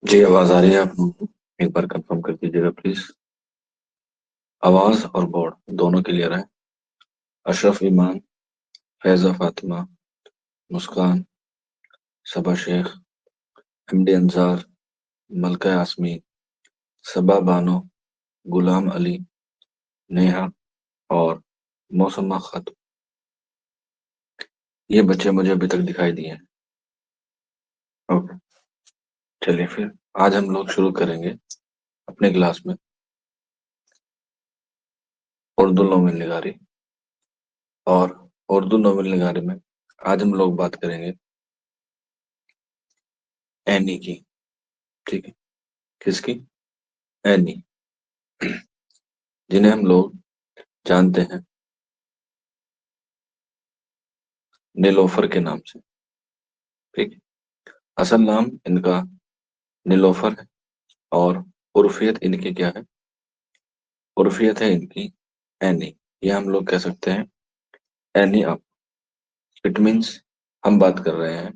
جی آواز آ رہی ہے آپ لوگوں کو؟ ایک بار کنفرم کر دیجیے گا پلیز. آواز اور بورڈ دونوں کلیئر ہے. اشرف ایمان، فیضہ فاطمہ، مسکان، صبا شیخ، ایم ڈی انصار، ملکہ یاسمین، صبا بانو، غلام علی، نیہا اور موسمہ خاتون. یہ بچے مجھے ابھی تک دکھائی دیے ہیں. اوکے، چلیے پھر آج ہم لوگ شروع کریں گے اپنے کلاس میں اردو ناول نگاری. اور اردو ناول نگاری میں آج ہم لوگ بات کریں گے اینی کی. ٹھیک ہے، کس کی؟ اینی، جنہیں ہم لوگ جانتے ہیں نیلوفر کے نام سے. ٹھیک ہے، اصل نام ان کا نیلوفر ہے اور عرفیت ان کی کیا ہے؟ عرفیت ہے ان کی اینی. یہ ہم لوگ کہہ سکتے ہیں اینی اپ. اٹ مینس ہم بات کر رہے ہیں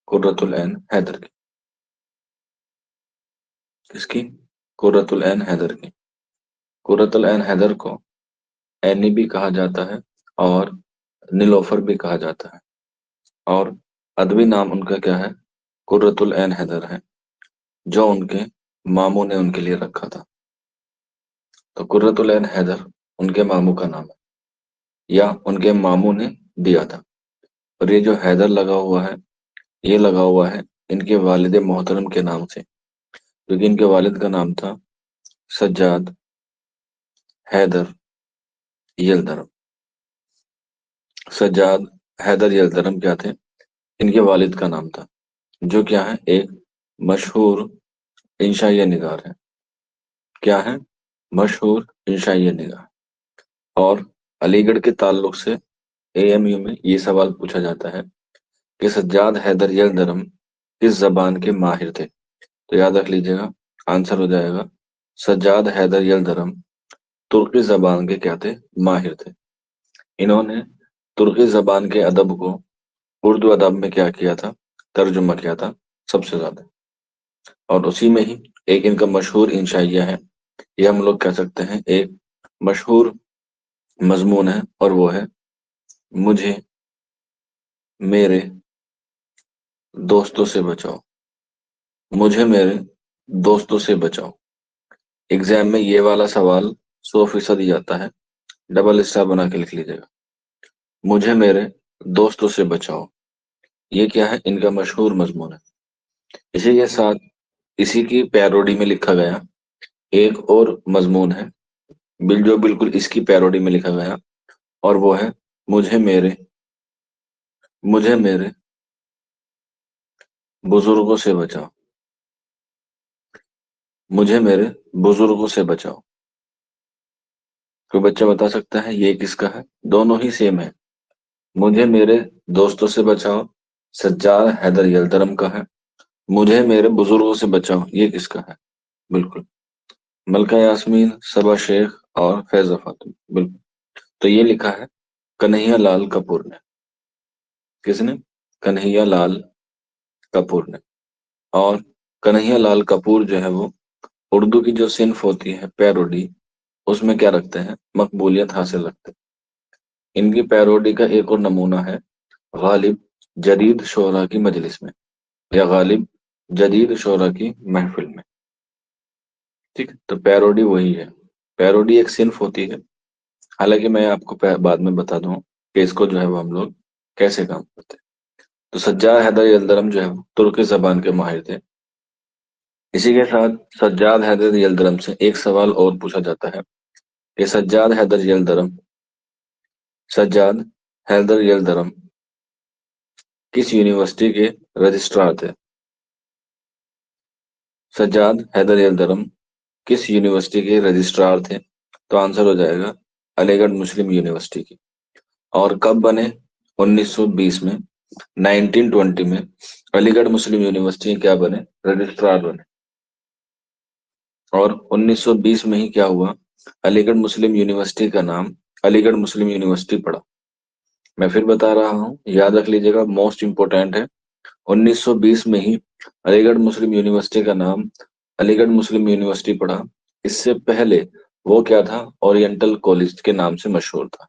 قرۃ العین حیدر کی. کس کی؟ قرۃ العین حیدر کی. قرۃ العین حیدر کو اینی بھی کہا جاتا ہے اور نیلوفر بھی کہا جاتا ہے. اور ادبی نام ان کا کیا ہے؟ قرۃ العین حیدر ہے، جو ان کے ماموں نے ان کے لیے رکھا تھا. تو قرۃ العین حیدر ان کے ماموں کا نام ہے یا ان کے ماموں نے دیا تھا. اور یہ جو حیدر لگا ہوا ہے، یہ لگا ہوا ہے ان کے والد محترم کے نام سے، کیونکہ ان کے والد کا نام تھا سجاد حیدر یلدرم. سجاد حیدر یلدرم کیا تھے؟ ان کے والد کا نام تھا، جو کیا ہے ایک مشہور انشائیہ نگار ہے. کیا ہے؟ مشہور انشائیہ نگار. اور علی گڑھ کے تعلق سے اے ایم یو میں یہ سوال پوچھا جاتا ہے کہ سجاد حیدر یلدرم کس زبان کے ماہر تھے؟ تو یاد رکھ لیجیے گا، آنسر ہو جائے گا سجاد حیدر یلدرم ترکی زبان کے کیا تھے؟ ماہر تھے. انہوں نے ترکی زبان کے ادب کو اردو ادب میں کیا کیا تھا؟ ترجمہ کیا تھا سب سے زیادہ. اور اسی میں ہی ایک ان کا مشہور انشائیہ ہے، یہ ہم لوگ کہہ سکتے ہیں ایک مشہور مضمون ہے، اور وہ ہے مجھے میرے دوستوں سے بچاؤ. مجھے میرے دوستوں سے بچاؤ. ایگزام میں یہ والا سوال 100% ہی آتا ہے، ڈبل اسٹار بنا کے لکھ لیجیے گا. مجھے میرے دوستوں سے بچاؤ، یہ کیا ہے؟ ان کا مشہور مضمون ہے. اسی کے ساتھ اسی کی پیروڈی میں لکھا گیا ایک اور مضمون ہے، جو بالکل اس کی پیروڈی میں لکھا گیا، اور وہ ہے مجھے میرے بزرگوں سے بچاؤ. مجھے میرے بزرگوں سے بچاؤ. کوئی بچہ بتا سکتا ہے یہ کس کا ہے؟ دونوں ہی سیم ہے. مجھے میرے دوستوں سے بچاؤ سجاد حیدر یلدرم کا ہے، مجھے میرے بزرگوں سے بچاؤ یہ کس کا ہے؟ بالکل ملکہ یاسمین، صبا شیخ اور فیضہ خاتون. بالکل. تو یہ لکھا ہے کنہیا لال کپور نے. کس نے؟ کنہیا لال کپور نے. اور کنہیا لال کپور جو ہے وہ اردو کی جو صنف ہوتی ہے پیروڈی، اس میں کیا رکھتے ہیں؟ مقبولیت حاصل رکھتے ہیں. ان کی پیروڈی کا ایک اور نمونہ ہے غالب جدید شعراء کی مجلس میں، یا غالب جدید شعراء کی محفل میں. ٹھیک ہے، تو پیروڈی وہی ہے. پیروڈی ایک صنف ہوتی ہے، حالانکہ میں آپ کو بعد میں بتا دوں کہ اس کو جو ہے وہ ہم لوگ کیسے کام کرتے ہیں. تو سجاد حیدر یلدرم جو ہے وہ ترکی زبان کے ماہر تھے. اسی کے ساتھ سجاد حیدر یلدرم سے ایک سوال اور پوچھا جاتا ہے کہ سجاد حیدر یلدرم کس یونیورسٹی کے رجسٹرار تھے؟ سجاد حیدر یلدرم کس یونیورسٹی کے رجسٹرار تھے؟ تو آنسر ہو جائے گا علی گڑھ مسلم یونیورسٹی کی. اور کب بنے؟ 1920 میں، 1920 میں علی گڑھ مسلم یونیورسٹی کیا بنے؟ رجسٹرار بنے. اور 1920 میں ہی کیا ہوا؟ علی گڑھ مسلم یونیورسٹی کا نام علی گڑھ مسلم یونیورسٹی پڑا. میں پھر بتا رہا ہوں، یاد رکھ لیجیے گا، موسٹ امپورٹینٹ ہے. 1920 में ही अलीगढ़ मुस्लिम यूनिवर्सिटी का नाम अलीगढ़ मुस्लिम यूनिवर्सिटी पड़ा। इससे पहले वो क्या था, ओरिएंटल कॉलेज के नाम से मशहूर था।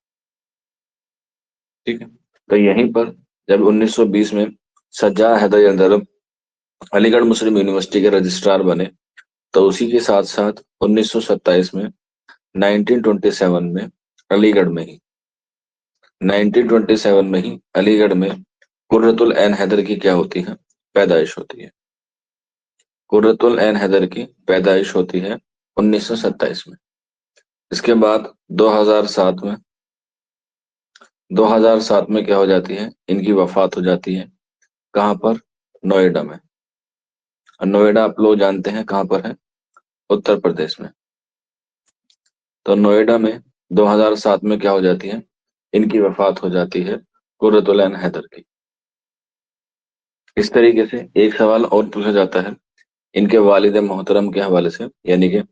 ठीक है, तो यहीं पर जब 1920 में सज्जा हैदर यलदरम अलीगढ़ मुस्लिम यूनिवर्सिटी के रजिस्ट्रार बने, तो उसी के साथ साथ 1927 में 1927 में अलीगढ़ में ही 1927 में ही अलीगढ़ में कुर्रतुल ऐन हैदर की क्या होती है, पैदाइश होती है। कुर्रतुल ऐन हैदर की पैदाइश होती है 1927 में। इसके बाद 2007 में क्या हो जाती है, इनकी वफात हो जाती है। कहाँ पर? नोएडा में। और नोएडा आप लोग जानते हैं कहाँ पर है, उत्तर प्रदेश में। तो नोएडा में 2007 में क्या हो जाती है, इनकी वफात हो जाती है कुर्रतुल ऐन हैदर की। इस तरीके से एक सवाल और पूछा जाता है इनके वालिद मोहतरम के हवाले से, यानी कि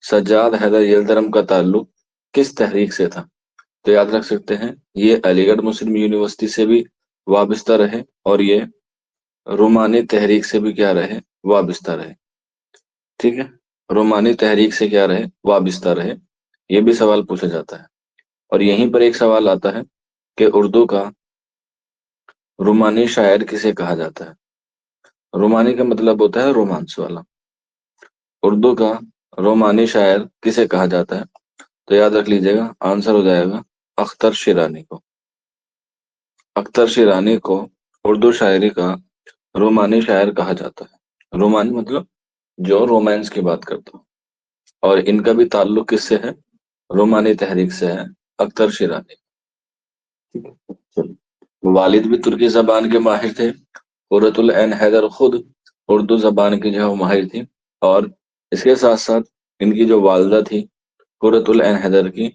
सज्जाद हैदर यलदरम का ताल्लुक किस तहरीक से था। तो याद रख सकते हैं, ये अलीगढ़ मुस्लिम यूनिवर्सिटी से भी वाबस्ता रहे और ये रोमानी तहरीक से भी क्या रहे, वाबस्ता रहे। ठीक है, रोमानी तहरीक से क्या रहे, वाबस्ता रहे। ये भी सवाल पूछा जाता है। और यहीं पर एक सवाल आता है कि उर्दू का रोमानी शायर किसे कहा जाता है। रोमानी का मतलब होता है रोमांस वाला। उर्दू का रोमानी शायर किसे कहा जाता है, तो याद रख लीजिएगा, आंसर हो जाएगा अख्तर शिरानी को। अख्तर शिरानी को उर्दू शायरी का रोमानी शायर कहा जाता है। रोमानी मतलब जो रोमांस की बात करता हो, और इनका भी ताल्लुक किससे है, रोमानी तहरीक से है, अख्तर शिरानी। ठीक है, चलो। वालिद भी तुर्की जबान के माहिर थे। कुर्रतुल ऐन हैदर खुद उर्दू जबान की जो है वो माहिर थी। और इसके साथ साथ इनकी जो वालदा थी कुर्रतुल ऐन हैदर की,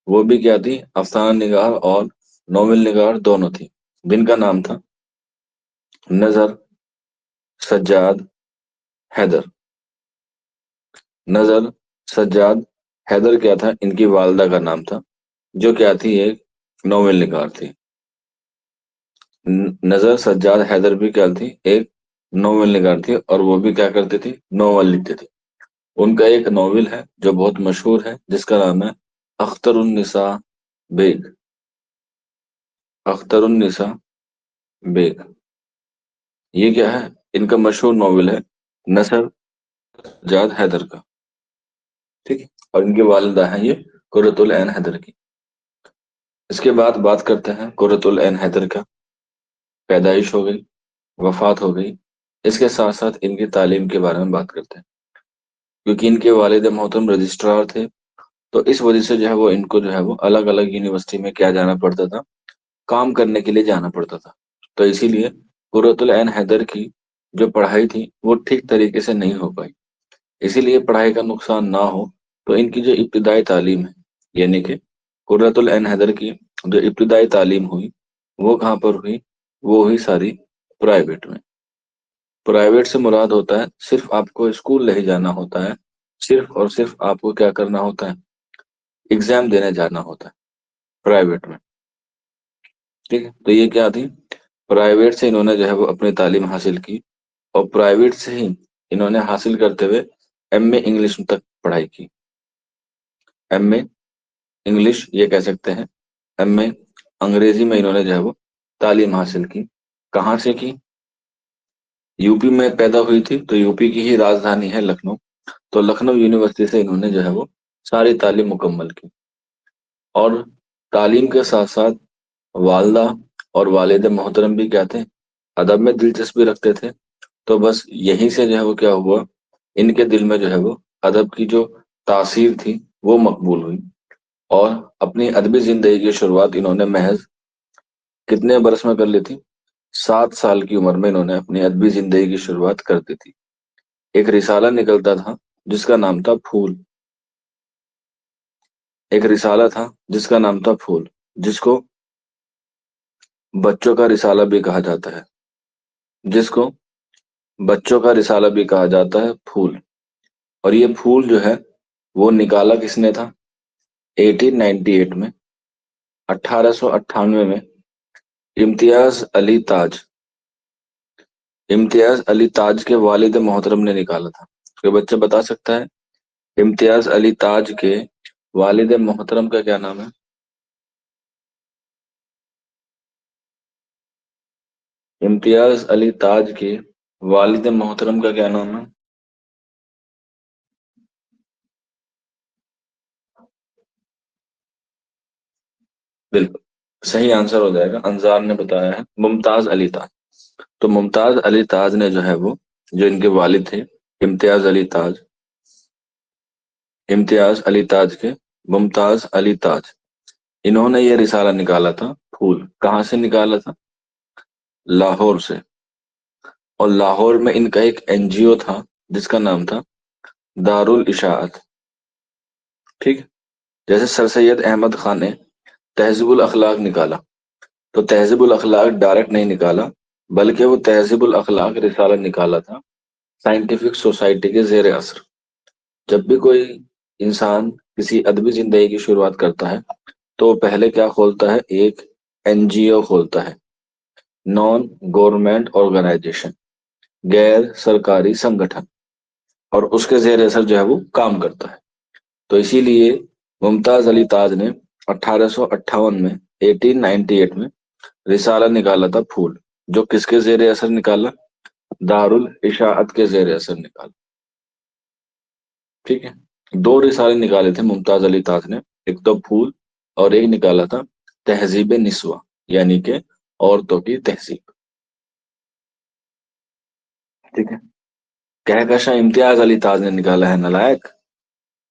वो भी क्या थी, अफसाना निगार और नोवेल निगार दोनों थी, जिनका नाम था नजर सज्जाद हैदर। नजर सज्जाद हैदर क्या था, इनकी वालदा का नाम था, जो क्या थी, एक नोवेल निगार थी। नजर सज्जाद हैदर भी क्या थी, एक नोवेल निगार थी, और वो भी क्या करती थी, नोवेल लिखती थी। उनका एक नोवेल है जो बहुत मशहूर है, जिसका नाम है अख्तरुन्निसा बेग। अख्तरुन्निसा बेग, ये क्या है, इनका मशहूर नोवेल है नसर सज्जाद हैदर का। ठीक है, और इनकी वालिदा है ये कुर्रतुल ऐन हैदर की। इसके बाद बात करते हैं कुर्रतुल ऐन हैदर का, पैदाइश हो गई, वफात हो गई। इसके साथ साथ इनकी तालीम के बारे में बात करते हैं। क्योंकि इनके वालिद मोहतरम रजिस्ट्रार थे, तो इस वजह से जो है वो इनको जो है वो अलग अलग यूनिवर्सिटी में क्या जाना पड़ता था, काम करने के लिए जाना पड़ता था। तो इसीलिए कुर्रतुल ऐन हैदर की जो पढ़ाई थी वो ठीक तरीके से नहीं हो पाई। इसीलिए पढ़ाई का नुकसान ना हो, तो इनकी जो इब्तिदाई तालीम है, यानी कि कुर्रतुल ऐन हैदर की जो इब्तिदाई तालीम हुई, वो कहाँ पर हुई, वो हुई सारी प्राइवेट में। प्राइवेट से मुराद होता है सिर्फ आपको स्कूल नहीं जाना होता है, सिर्फ और सिर्फ आपको क्या करना होता है, एग्जाम देने जाना होता है प्राइवेट में। ठीक है, तो ये क्या थी, प्राइवेट से इन्होंने जो है वो अपनी तालीम हासिल की, और प्राइवेट से ही इन्होंने हासिल करते हुए एमए इंग्लिश तक पढ़ाई की। एमए इंग्लिश ये कह सकते हैं, एमए अंग्रेजी में इन्होंने जो है वो तालीम हासिल की। कहाँ से की, यूपी में पैदा हुई थी, तो यूपी की ही राजधानी है लखनऊ। तो लखनऊ यूनिवर्सिटी से इन्होंने जो है वो सारी तालीम मुकम्मल की। और तालीम के साथ साथ वालदा और वालिद मोहतरम भी क्या थे, अदब में दिलचस्पी रखते थे। तो बस यहीं से जो है वो क्या हुआ, इनके दिल में जो है वो अदब की जो तासीर थी वो मकबूल हुई। और अपनी अदबी जिंदगी की शुरुआत इन्होंने महज कितने बरस में कर ली थी, 7 साल की उम्र में इन्होंने अपनी अदबी जिंदगी की शुरुआत कर दी थी। एक रिसाला निकलता था जिसका नाम था फूल। एक रिसाला था जिसका नाम था फूल, जिसको बच्चों का रिसाला भी कहा जाता है, जिसको बच्चों का रिसाला भी कहा जाता है, फूल। और ये फूल जो है वो निकाला किसने था, 1898 में, 1898 में इम्तियाज अली ताज, इम्तियाज अली ताज के वालिद मोहतरम ने निकाला था। कोई बच्चा बता सकता है इम्तियाज अली ताज के वालिद मोहतरम का क्या नाम है? इम्तियाज अली ताज के वालिद मोहतरम का क्या नाम है? बिल्कुल सही आंसर हो जाएगा, अंजार ने बताया है मुमताज अली ताज। तो मुमताज अली ताज ने जो है वो, जो इनके वालिद थे इम्तियाज अली ताज, इम्तियाज अली ताज के मुमताज अली ताज, इन्होंने ये रिसाला निकाला था फूल। कहाँ से निकाला था? लाहौर से। और लाहौर में इनका एक एनजीओ था जिसका नाम था दारुल इशाअत। ठीक है? जैसे सर सैयद अहमद खान ने तहजीबुल अखलाक निकाला, तो तहजीबुल अखलाक डायरेक्ट नहीं निकाला, बल्कि वो तहजीबुल अखलाक रिसाला निकाला था साइंटिफिक सोसाइटी के जेर असर। जब भी कोई इंसान किसी अदबी जिंदगी की शुरुआत करता है तो पहले क्या खोलता है? एक एनजीओ खोलता है, नॉन गवर्नमेंट ऑर्गेनाइजेशन, गैर सरकारी संगठन, और उसके जेर असर जो है वो काम करता है। तो इसीलिए मुमताज अली ताज ने 1858 में 1898 में रिसाला निकाला था फूल, जो किसके जेर असर निकाला? दारुल इशाअत के जेर असर निकाला। ठीक है? दो रिसाले निकाले थे मुमताज अली ताज ने, एक तो फूल और एक निकाला था तहजीब निस्वा, यानी कि औरतों की तहजीब। ठीक है? कहकशा इम्तियाज अली ताज ने निकाला है नालायक,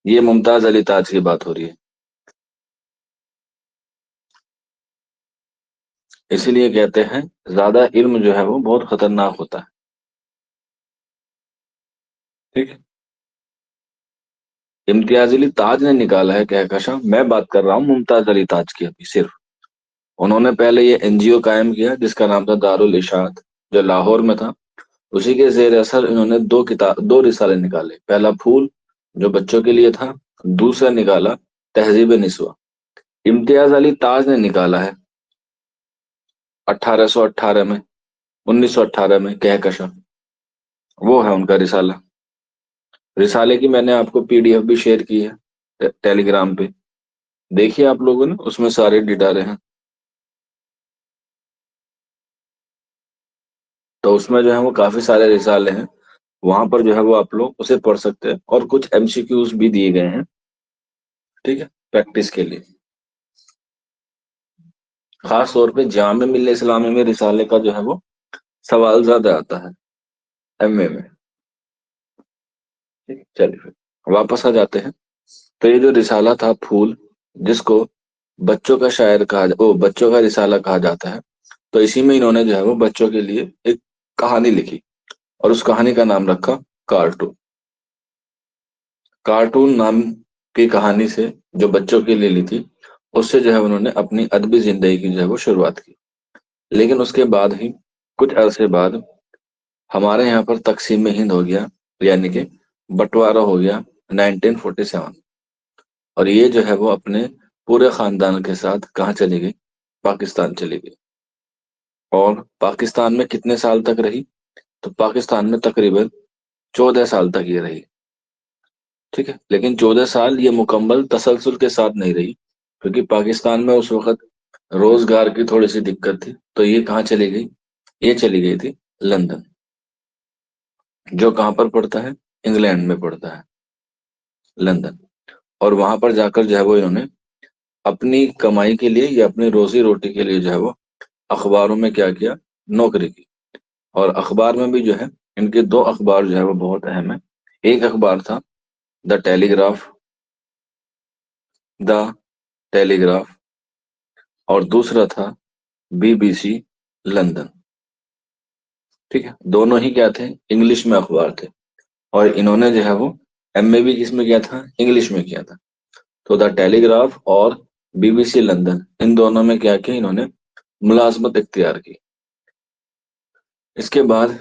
ये मुमताज अली ताज की बात हो रही है। इसीलिए कहते हैं ज्यादा इल्म जो है वो बहुत खतरनाक होता है। ठीक है? इम्तियाज अली ताज ने निकाला है कहकशा, मैं बात कर रहा हूँ मुमताज अली ताज की अभी सिर्फ। उन्होंने पहले ये एनजीओ कायम किया जिसका नाम था दारुल इशात, जो लाहौर में था। उसी के जेर असर इन्होंने दो रिसाले निकाले, पहला फूल जो बच्चों के लिए था, दूसरा निकाला तहजीब निस्वा। इम्तियाज अली ताज ने निकाला है 1818 में, 1918 में कहकशा, वो है उनका रिसाला। रिसाले की मैंने आपको पीडीएफ भी शेयर की है टेलीग्राम पे, देखिए आप लोगों ने, उसमें सारे डिटारे हैं। तो उसमें जो है वो काफी सारे रिसाले हैं, वहां पर जो है वो आप लोग उसे पढ़ सकते हैं, और कुछ एमसीक्यूज भी दिए गए हैं। ठीक है? प्रैक्टिस के लिए। खास तौर पे जामे मिल्ले इस्लामी में रिसाले का जो है वो सवाल ज्यादा आता है, एमए में। ठीक, चलिए फिर वापस आ जाते हैं। तो ये जो रिसाला था फूल, जिसको बच्चों का शायर ओ बच्चों का रिसाला कहा जाता है, तो इसी में इन्होंने जो है वो बच्चों के लिए एक कहानी लिखी, और उस कहानी का नाम रखा कार्टून। कार्टून नाम की कहानी से, जो बच्चों के लिए ली थी, उससे जो है उन्होंने अपनी अदबी जिंदगी की जो है वो शुरुआत की। लेकिन उसके बाद ही कुछ अरसे बाद हमारे यहाँ पर तकसीम हिंद हो गया, यानी कि बंटवारा हो गया 1947। और ये जो है वो अपने पूरे खानदान के साथ कहाँ चली गई? पाकिस्तान चली गई। और पाकिस्तान में कितने साल तक रही? तो पाकिस्तान में तकरीबन 14 साल तक ये रही। ठीक है? लेकिन 14 साल ये मुकम्मल तसलसल के साथ नहीं रही, क्योंकि पाकिस्तान में उस वक्त रोजगार की थोड़ी सी दिक्कत थी। तो ये कहाँ चली गई? ये चली गई थी लंदन, जो कहाँ पर पड़ता है? इंग्लैंड में पड़ता है, लंदन। और वहां पर जाकर जो है वो इन्होंने अपनी कमाई के लिए या अपनी रोजी रोटी के लिए जो है वो अखबारों में क्या किया? नौकरी की। और अखबार में भी जो है, इनके दो अखबार जो है वो बहुत अहम है। एक अखबार था द टेलीग्राफ, द टेलीग्राफ, और दूसरा था बीबीसी लंदन। ठीक है? दोनों ही क्या थे? इंग्लिश में अखबार थे। और इन्होंने जो है वो एमए भी किसमें किया था? इंग्लिश में किया था। तो द टेलीग्राफ और बीबीसी लंदन, इन दोनों में क्या किया इन्होंने? मुलाजमत इख्तियार की। इसके बाद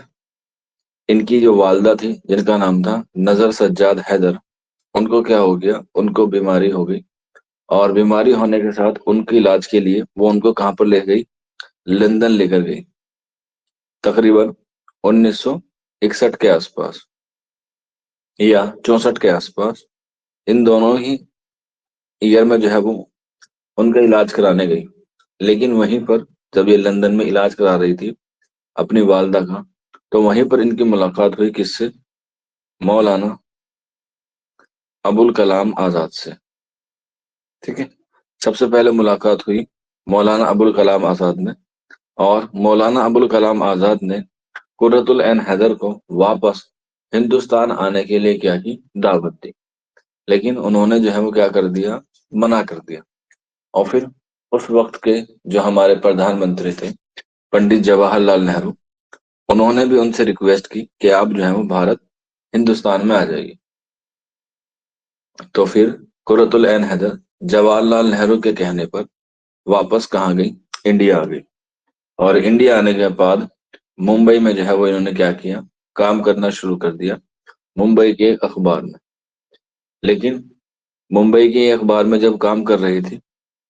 इनकी जो वालदा थी, जिनका नाम था नजर सज्जाद हैदर, उनको क्या हो गया? उनको बीमारी हो गई। और बीमारी होने के साथ उनके इलाज के लिए वो उनको कहाँ पर ले गई? लंदन लेकर गई। तकरीबन 1961 के आसपास या 64 के आसपास, इन दोनों ही ईयर में जो है वो उनका इलाज कराने गई। लेकिन वहीं पर जब ये लंदन में इलाज करा रही थी अपनी वालदा का, तो वहीं पर इनकी मुलाकात हुई किससे? मौलाना अबुल कलाम आजाद से। ठीक है, सबसे पहले मुलाकात हुई मौलाना अबुल कलाम आजाद में, और मौलाना अबुल कलाम आजाद ने कुर्रतुल ऐन हैदर को वापस हिंदुस्तान आने के लिए क्या की? दावत दी। लेकिन उन्होंने जो है वो क्या कर दिया? मना कर दिया। और फिर उस वक्त के जो हमारे प्रधानमंत्री थे पंडित जवाहरलाल नेहरू, उन्होंने भी उनसे रिक्वेस्ट की कि आप जो है वो भारत हिंदुस्तान में आ जाइए। तो फिर कुर्रतुल ऐन हैदर जवाहरलाल नेहरू के कहने पर वापस कहाँ गई? इंडिया आ गई। और इंडिया आने के बाद मुंबई में जो है वो इन्होंने क्या किया? काम करना शुरू कर दिया मुंबई के एक अखबार में। लेकिन मुंबई के अखबार में जब काम कर रही थी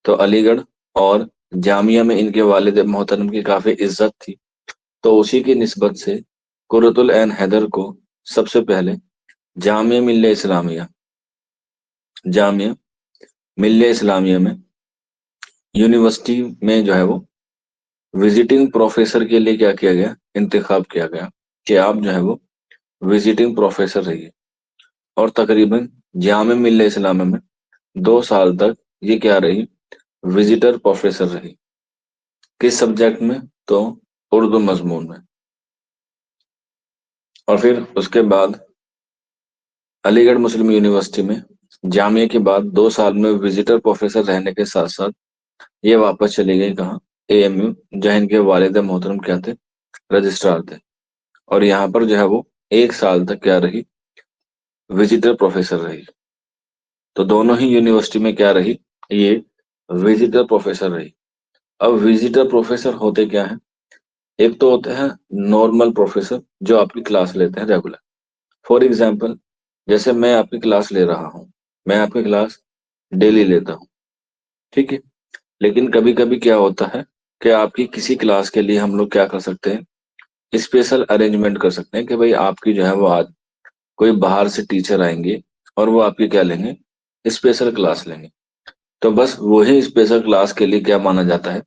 तो अलीगढ़ और जामिया में इनके वालिद मोहतरम की काफी इज्जत थी। तो उसी की निस्बत से कुर्रतुल ऐन हैदर को सबसे पहले जामिया मिल्लिया इस्लामिया जामिया मिल्लिया इस्लामिया में यूनिवर्सिटी में जो है वो विजिटिंग प्रोफेसर के लिए क्या किया गया? इंतखाब किया गया कि आप जो है वो विजिटिंग प्रोफेसर रहिए। और तकरीबन जामिया मिल्लिया इस्लामिया में 2 साल तक ये क्या रही? विजिटर प्रोफेसर रही। किस सब्जेक्ट में? तो उर्दू मजमून में। और फिर उसके बाद अलीगढ़ मुस्लिम यूनिवर्सिटी में जामिया के बाद 2 साल में विजिटर प्रोफेसर रहने के साथ साथ ये वापस चली गई कहाँ? एएमयू, जहाँ इनके वालिद मोहतरम क्या थे? रजिस्ट्रार थे। और यहाँ पर जो है वो 1 साल तक क्या रही? विजिटर प्रोफेसर रही। तो दोनों ही यूनिवर्सिटी में क्या रही? ये विजिटर प्रोफेसर रही। अब विजिटर प्रोफेसर होते क्या है? एक तो होते हैं नॉर्मल प्रोफेसर जो आपकी क्लास लेते हैं रेगुलर। फॉर एग्जाम्पल, जैसे मैं आपकी क्लास ले रहा हूँ, मैं आपकी क्लास डेली लेता हूँ। ठीक है, लेकिन कभी कभी क्या होता है कि आपकी किसी क्लास के लिए हम लोग क्या कर सकते हैं? स्पेशल अरेंजमेंट कर सकते हैं कि भाई आपकी जो है वो आज कोई बाहर से टीचर आएंगे और वो आपकी क्या लेंगे? स्पेशल क्लास लेंगे। तो बस वही स्पेशल क्लास के लिए क्या माना जाता है?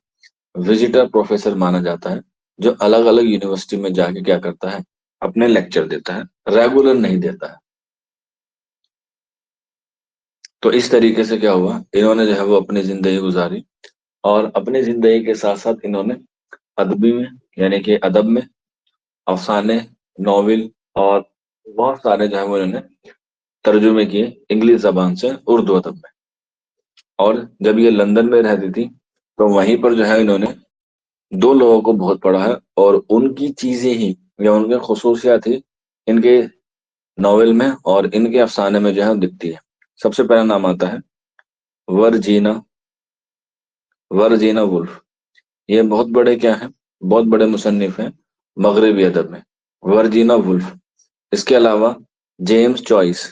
विजिटर प्रोफेसर माना जाता है, जो अलग अलग यूनिवर्सिटी में जाके क्या करता है? अपने लेक्चर देता है, रेगुलर नहीं देता है। तो इस तरीके से क्या हुआ, इन्होंने जो है वो अपनी जिंदगी गुजारी। और अपनी जिंदगी के साथ साथ इन्होंने अदबी में, यानी कि अदब में अफसाने, नॉवेल और बहुत सारे जो है वो इन्होंने तर्जुमे किए इंग्लिश जबान से उर्दू अदब में। और जब ये लंदन में रहती थी तो वहीं पर जो है इन्होंने 2 लोगों को बहुत पढ़ा है, और उनकी चीजें ही या उनके खसूसियात ही इनके नॉवेल में और इनके अफसाने में जो है दिखती है। सबसे पहला नाम आता है वर्जीना वर्जीना वुल्फ। ये बहुत बड़े क्या हैं? बहुत बड़े मुसन्निफ हैं मगरबी अदब में, वर्जीना वुल्फ। इसके अलावा जेम्स चॉइस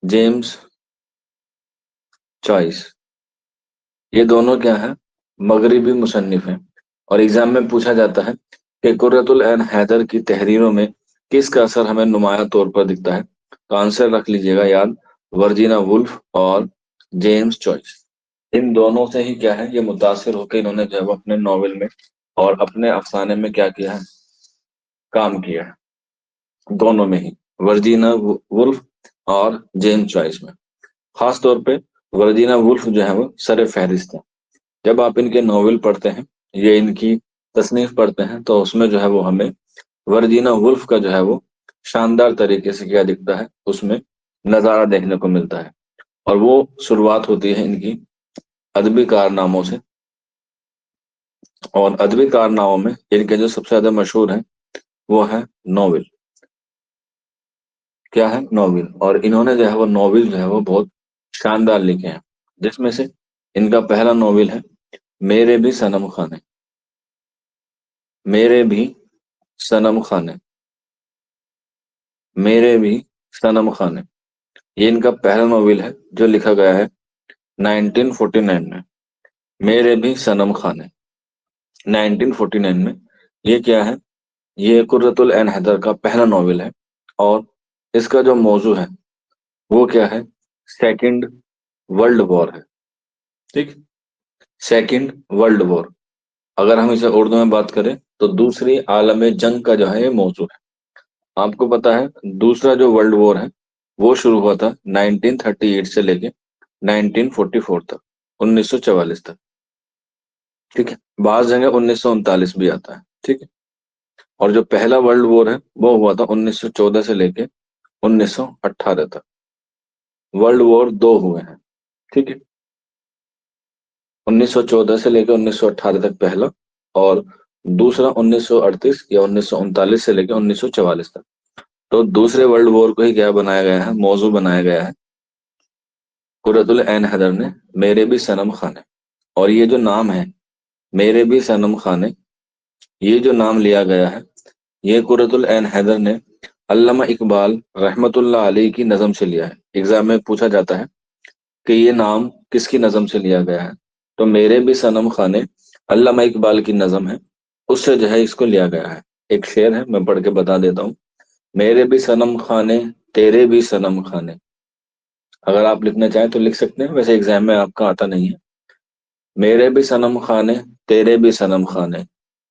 जेम्स चॉइस, ये दोनों क्या हैं? मगरबी मुसन्निफ हैं। और एग्जाम में पूछा जाता है कि कुर्रतुल ऐन हैदर की तहरीरों में किसका असर हमें नुमाया तौर पर दिखता है? तो आंसर रख लीजिएगा याद, वर्जीना वुल्फ और जेम्स चॉइस। इन दोनों से ही क्या है, ये मुतासिर होकर इन्होंने जो है वो अपने नॉवेल में और अपने अफसाने में क्या किया है? काम किया है। दोनों में ही, वर्जीना वुल्फ और जेम्स चॉइस में। खास तौर पे वर्जीना वुल्फ जो है वो सर फहरिस्त है। जब आप इनके नॉवेल पढ़ते हैं, ये इनकी तसनीफ पढ़ते हैं, तो उसमें जो है वो हमें वर्जीना वुल्फ का जो है वो शानदार तरीके से क्या दिखता है, उसमें नजारा देखने को मिलता है। और वो शुरुआत होती है इनकी अदबी कारनामों से। और अदबी कारनामों में इनके जो सबसे ज्यादा मशहूर है वो है नॉवेल। क्या है? नॉवेल। और इन्होंने जो है वो नॉवेल जो है वो बहुत शानदार लिखे हैं, जिसमें से इनका पहला नॉवेल है मेरे भी सनम खाने। मेरे भी सनम खाने मेरे भी सनम खाने, ये इनका पहला नॉवेल है जो लिखा गया है 1949 में। मेरे भी सनम खाने 1949 में یہ کیا ہے؟ یہ قرۃ العین حیدر کا پہلا ناول ہے، اور اس کا جو موضوع ہے وہ کیا ہے؟ سیکنڈ ورلڈ وار ہے، ٹھیک؟ سیکنڈ ورلڈ وار، اگر ہم اسے اردو میں بات کریں تو دوسری عالم جنگ کا جو ہے یہ موضوع ہے۔ آپ کو پتا ہے دوسرا جو ورلڈ وار ہے وہ شروع ہوا تھا 1938 سے لے کے 1944 تک، 1944 تک، ٹھیک ہے؟ بعض جگہ 1939 بھی آتا ہے، ٹھیک ہے؟ اور جو پہلا ورلڈ وار ہے وہ ہوا تھا 1914 سے لے کے 1918 تک، ورلڈ وار دو ہوئے ہیں، ٹھیک ہے؟ 1914 سے لے کے 1918 تک پہلا، اور دوسرا 1938 یا 1939 سے لے کے 1944 تک۔ تو دوسرے ورلڈ وار کو ہی کیا بنایا گیا ہے؟ موضوع بنایا گیا ہے قرۃ العین حیدر نے، میرے بھی صنم خانے۔ اور یہ جو نام ہے میرے بھی صنم خانے، یہ جو نام لیا گیا ہے یہ قرۃ العین حیدر نے علامہ اقبال رحمت اللہ علیہ کی نظم سے لیا ہے۔ ایگزام میں پوچھا جاتا ہے کہ یہ نام کس کی نظم سے لیا گیا ہے، تو میرے بھی صنم خانے علامہ اقبال کی نظم ہے، اس سے جو ہے اس کو لیا گیا ہے۔ ایک شعر ہے، میں پڑھ کے بتا دیتا ہوں: میرے بھی صنم خانے تیرے بھی صنم خانے۔ اگر آپ لکھنا چاہیں تو لکھ سکتے ہیں، ویسے ایگزام میں آپ کا آتا نہیں ہے۔ میرے بھی صنم خانے تیرے بھی صنم خانے،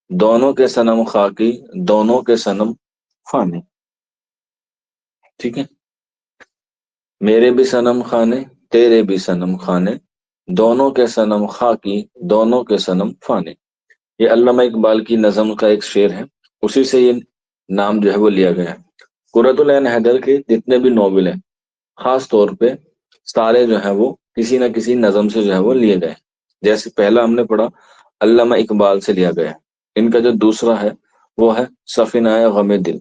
دونوں کے صنم خاکی دونوں کے صنم فانے، ٹھیک ہے؟ میرے بھی صنم خانے تیرے بھی صنم خانے، دونوں کے صنم خاکی دونوں کے صنم فانے۔ یہ علامہ اقبال کی نظم کا ایک شعر ہے، اسی سے یہ نام جو ہے وہ لیا گیا ہے۔ قرۃ العین حیدر کے جتنے بھی ناول ہیں خاص طور پہ سارے جو ہیں وہ کسی نہ کسی نظم سے جو ہے وہ لیے گئے۔ جیسے پہلا ہم نے پڑھا علامہ اقبال سے لیا گیا ہے، ان کا جو دوسرا ہے وہ ہے سفینہ غم دل،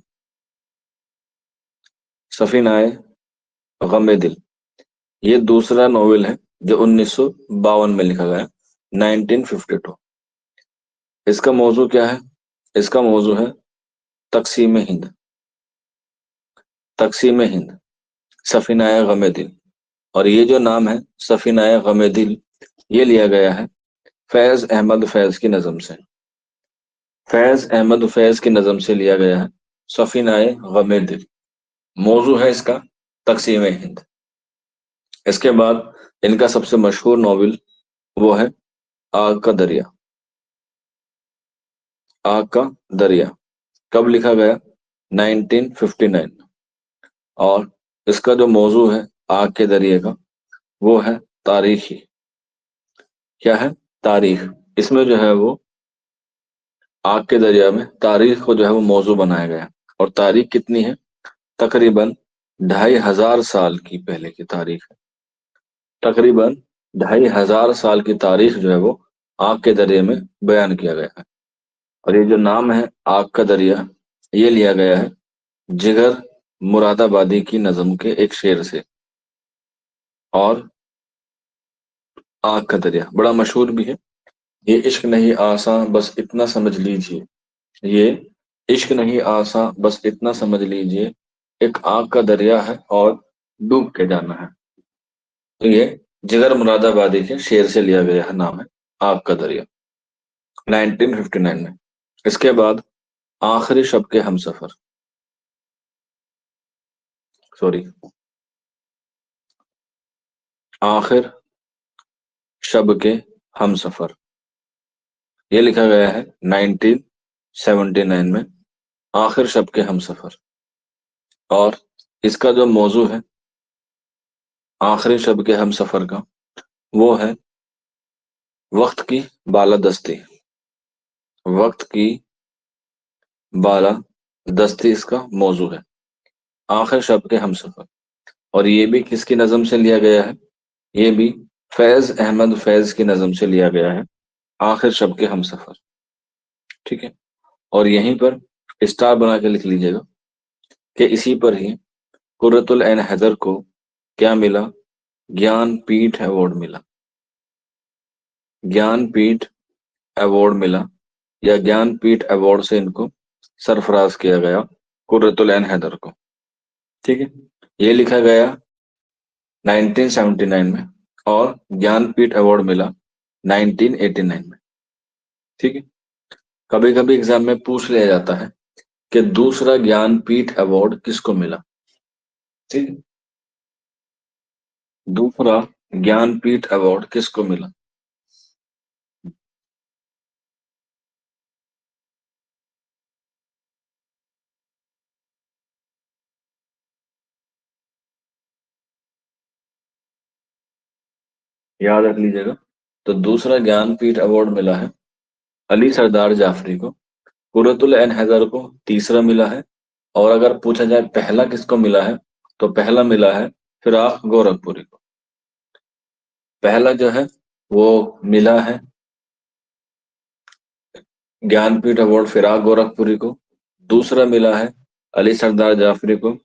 سفینہ غم دل، یہ دوسرا ناول ہے جو 1952 میں لکھا گیا، 1952۔ اس کا موضوع کیا ہے؟ اس کا موضوع ہے تقسیم ہند، تقسیم ہند، سفینہ غم دل۔ اور یہ جو نام ہے سفینہ غم دل، یہ لیا گیا ہے فیض احمد فیض کی نظم سے، فیض احمد فیض کی نظم سے لیا گیا ہے سفینہ غم دل۔ موضوع ہے اس کا تقسیم ہند۔ اس کے بعد ان کا سب سے مشہور ناول وہ ہے آگ کا دریا، آگ کا دریا، کب لکھا گیا؟ 1959۔ اور اس کا جو موضوع ہے آگ کے دریا کا وہ ہے تاریخی، کیا ہے؟ تاریخ۔ اس میں جو ہے وہ آگ کے دریا میں تاریخ کو جو ہے وہ موضوع بنایا گیا، اور تاریخ کتنی ہے؟ تقریباً 2500 سال کی پہلے کی تاریخ ہے، تقریباً 2500 سال کی تاریخ جو ہے وہ آگ کے دریا میں بیان کیا گیا ہے۔ اور یہ جو نام ہے آگ کا دریا، یہ لیا گیا ہے جگر مراد آبادی کی نظم کے ایک شعر سے۔ اور آگ کا دریا بڑا مشہور بھی ہے: یہ عشق نہیں آساں بس اتنا سمجھ لیجئے، یہ عشق نہیں آساں بس اتنا سمجھ لیجئے، ایک آگ کا دریا ہے اور ڈوب کے جانا ہے۔ تو یہ جگر مراد آبادی کے شعر سے لیا گیا ہے، نام ہے آگ کا دریا، 1959 میں۔ اس کے بعد آخری شب کے ہم سفر، سوری، آخر شب کے ہم سفر، یہ لکھا گیا ہے 1979 میں، آخر شب کے ہم سفر۔ اور اس کا جو موضوع ہے آخری شب کے ہم سفر کا وہ ہے وقت کی بالادستی، وقت کی بالادستی اس کا موضوع ہے، آخر شب کے ہم سفر۔ اور یہ بھی کس کی نظم سے لیا گیا ہے؟ یہ بھی فیض احمد فیض کی نظم سے لیا گیا ہے، آخر شب کے ہم سفر، ٹھیک ہے؟ اور یہیں پر اسٹار بنا کے لکھ لیجیے گا کہ اسی پر ہی قرۃ العین حیدر کو کیا ملا؟ گیان پیٹھ ایوارڈ ملا، گیان پیٹھ ایوارڈ ملا، یا گیان پیٹھ ایوارڈ سے ان کو سرفراز کیا گیا قرۃ العین حیدر کو، ٹھیک ہے؟ یہ لکھا گیا 1979 میں، اور گیان پیٹھ ایوارڈ ملا 1989 میں، ٹھیک ہے؟ कभी कभी एग्जाम में पूछ लिया जाता है कि दूसरा ज्ञानपीठ अवार्ड किसको मिला। ठीक है, दूसरा ज्ञानपीठ अवार्ड किसको मिला। याद रख लीजिएगा। तो दूसरा ज्ञानपीठ अवार्ड मिला है अली सरदार जाफरी को, कुर्रतुल ऐन हैदर को तीसरा मिला है। और अगर पूछा जाए पहला किसको मिला है, तो पहला मिला है फिराक गोरखपुरी को। पहला जो है वो मिला है ज्ञानपीठ अवार्ड फिराक गोरखपुरी को, दूसरा मिला है अली सरदार जाफरी को,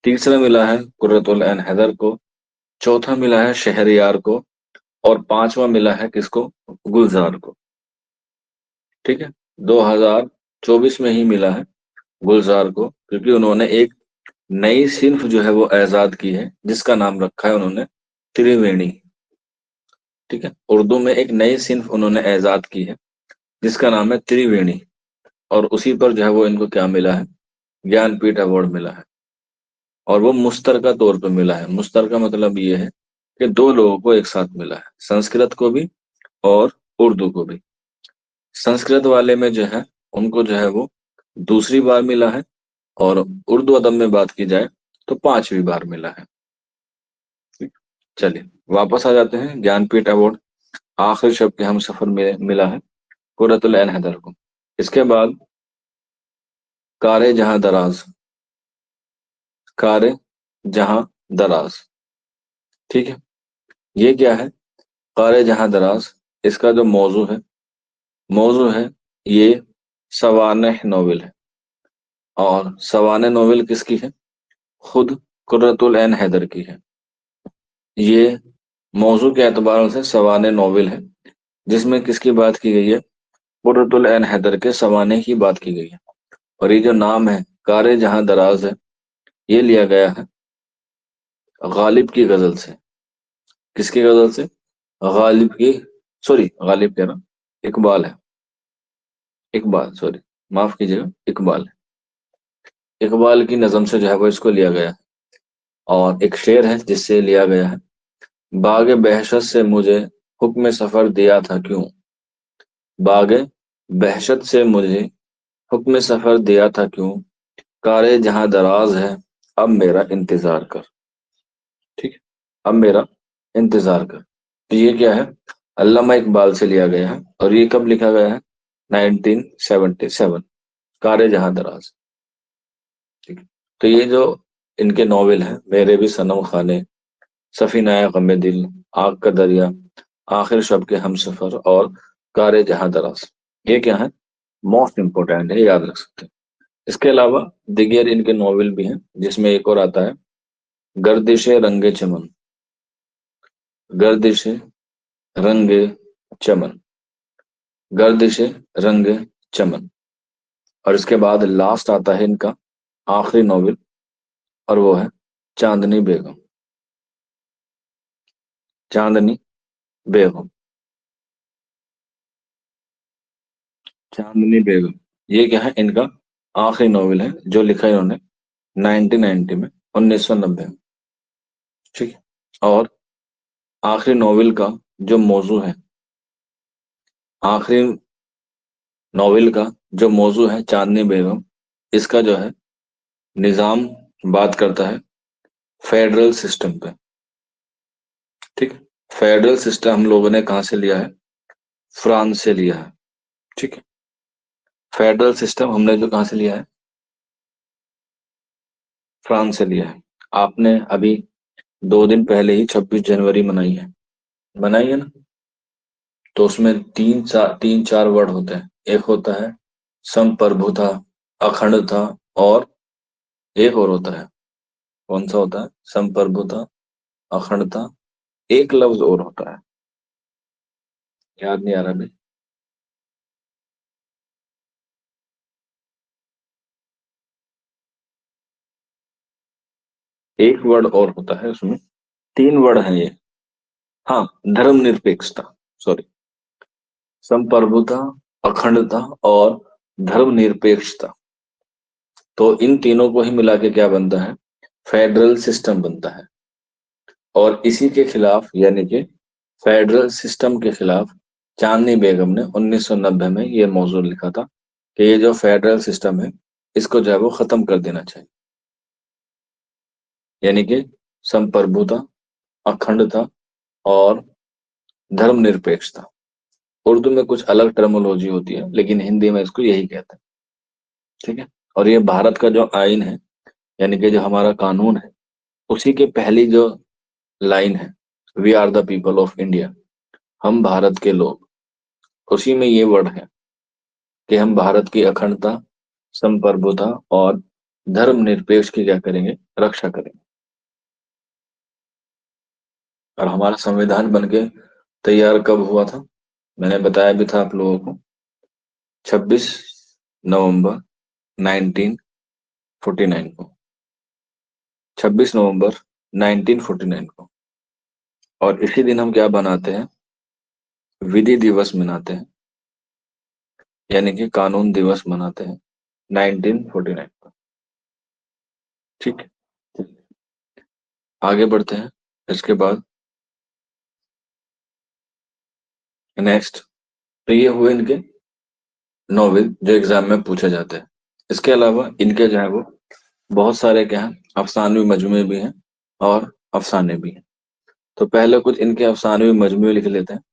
तीसरा मिला है कुर्रतुल ऐन हैदर को, चौथा मिला है शहरयार को, और पांचवा मिला है किसको, गुलजार को। ठीक है, 2024 में ही मिला है गुलजार को, क्योंकि उन्होंने एक नई सिन्फ जो है वो आजाद की है, जिसका नाम रखा है उन्होंने त्रिवेणी। ठीक है, उर्दू में एक नई सिन्फ उन्होंने आजाद की है जिसका नाम है त्रिवेणी, और उसी पर जो है वो इनको क्या मिला है, ज्ञानपीठ अवार्ड मिला है। और वो मुश्तरका तौर पर मिला है। मुश्तरका मतलब ये है कि दो लोगों को एक साथ मिला है, संस्कृत को भी और उर्दू को भी। संस्कृत वाले में जो है उनको जो है वो दूसरी बार मिला है, और उर्दू अदब में बात की जाए तो पांचवी बार मिला है। ठीक। चलिए वापस आ जाते हैं। ज्ञानपीठ अवार्ड आखिरी शब्द के हम सफर में मिला है कुर्रतुल ऐन हैदर को। इसके बाद कारे जहां दराज, कारे जहां दराज। ठीक है, ये क्या है कारे जहां दराज। इसका जो मौजू है ये सवानह नोवेल है। और सवानह नोवेल किसकी है, खुद कुर्रतुल ऐन हैदर की है। ये मौजू के एतबार से सवानह नोवेल है, जिसमें किसकी बात की गई है, कुर्रतुल ऐन हैदर के सवाने की बात की गई है। और ये जो नाम है कारे जहां दराज है, ये लिया गया है गालिब की गजल से। किसकी गजल से, गालिब की, सॉरी गालिब कह रहा, इकबाल है, इकबाल, सॉरी माफ कीजिएगा, इकबाल है। इकबाल की नज़म से जो है वो इसको लिया गया है। और एक शेर है जिससे लिया गया है, बाग बहशत से मुझे हुक्म सफर दिया था क्यों, बाग बहशत से मुझे हुक्म सफर दिया था क्यों, कारे जहां दराज है अब मेरा इंतजार कर। ठीक है, अब मेरा इंतजार कर। तो ये क्या है, अल्लामा इकबाल से लिया गया है, और ये कब लिखा गया है, 1977, कारे जहां दराज। ठीक है, तो ये जो इनके नॉवेल हैं, मेरे भी सनम खाने, सफीनाया गम दिल, आग का दरिया, आखिर शब के हम सफर, और कारे जहां दराज, ये क्या है, मोस्ट इंपोर्टेंट है, याद रख सकते हैं। इसके अलावा दिगर इनके नॉवेल भी हैं, जिसमें एक और आता है गर्दिश रंगे चमन, गर्दिश रंगे चमन, गर्दिश रंगे चमन। और इसके बाद लास्ट आता है इनका आखिरी नॉवेल, और वो है चांदनी बेगम, चांदनी बेगम, चांदनी बेगम। ये क्या है, इनका आखिरी नॉवेल है जो लिखा है इन्होंने 1990 में, 1990 में। ठीक है, और आखिरी नॉवेल का जो मौजू है, आखिरी नॉवेल का जो मौजू है चांदनी बेगम, इसका जो है निजाम बात करता है फेडरल सिस्टम पे। ठीक है, फेडरल सिस्टम हम लोगों ने कहाँ से लिया है, फ्रांस से लिया है। ठीक है, फेडरल सिस्टम हमने जो कहाँ से लिया है, फ्रांस से लिया है। आपने अभी 2 दिन पहले ही 26 जनवरी मनाई है, मनाई है ना। तो उसमें तीन चार वर्ड होते हैं। एक होता है संप्रभुता, अखंडता, और एक और होता है, कौन सा होता है, संप्रभुता, अखंडता, एक लफ्ज और होता है, याद नहीं आ रहा अभी। एक वर्ड और होता है उसमें, 3 वर्ड हैं ये। हाँ, धर्मनिरपेक्षता, सॉरी, संप्रभुता, अखंडता और धर्मनिरपेक्षता। तो इन तीनों को ही मिला के क्या बनता है, फेडरल सिस्टम बनता है। और इसी के खिलाफ यानी कि फेडरल सिस्टम के खिलाफ चांदनी बेगम ने 1990 में ये मौजू लिखा था कि ये जो फेडरल सिस्टम है इसको जो है वो खत्म कर देना चाहिए, यानी कि संप्रभुता, अखंडता और धर्मनिरपेक्षता। उर्दू में कुछ अलग टर्मोलॉजी होती है लेकिन हिंदी में इसको यही कहते हैं, ठीक है। और ये भारत का जो आइन है यानी कि जो हमारा कानून है उसी के पहली जो लाइन है, we are the people of India, हम भारत के लोग, उसी में ये वर्ड है कि हम भारत की अखंडता, संप्रभुता और धर्मनिरपेक्ष की क्या करेंगे, रक्षा करेंगे। और हमारा संविधान बनके तैयार कब हुआ था, मैंने बताया भी था आप लोगों को, 26 नवंबर 1949 को, 26 नवंबर 1949 को। और इसी दिन हम क्या बनाते हैं, विधि दिवस मनाते हैं, यानी कि कानून दिवस मनाते हैं 1949 को, ठीक है। आगे बढ़ते हैं। इसके बाद नेक्स्ट, तो ये हुए इनके नॉवेल जो एग्जाम में पूछे जाते हैं। इसके अलावा इनके जो है वो बहुत सारे क्या हैं, अफसानवी मजमूए भी हैं और अफसाने भी हैं। तो पहले कुछ इनके अफसानवी मजमूए लिख लेते हैं,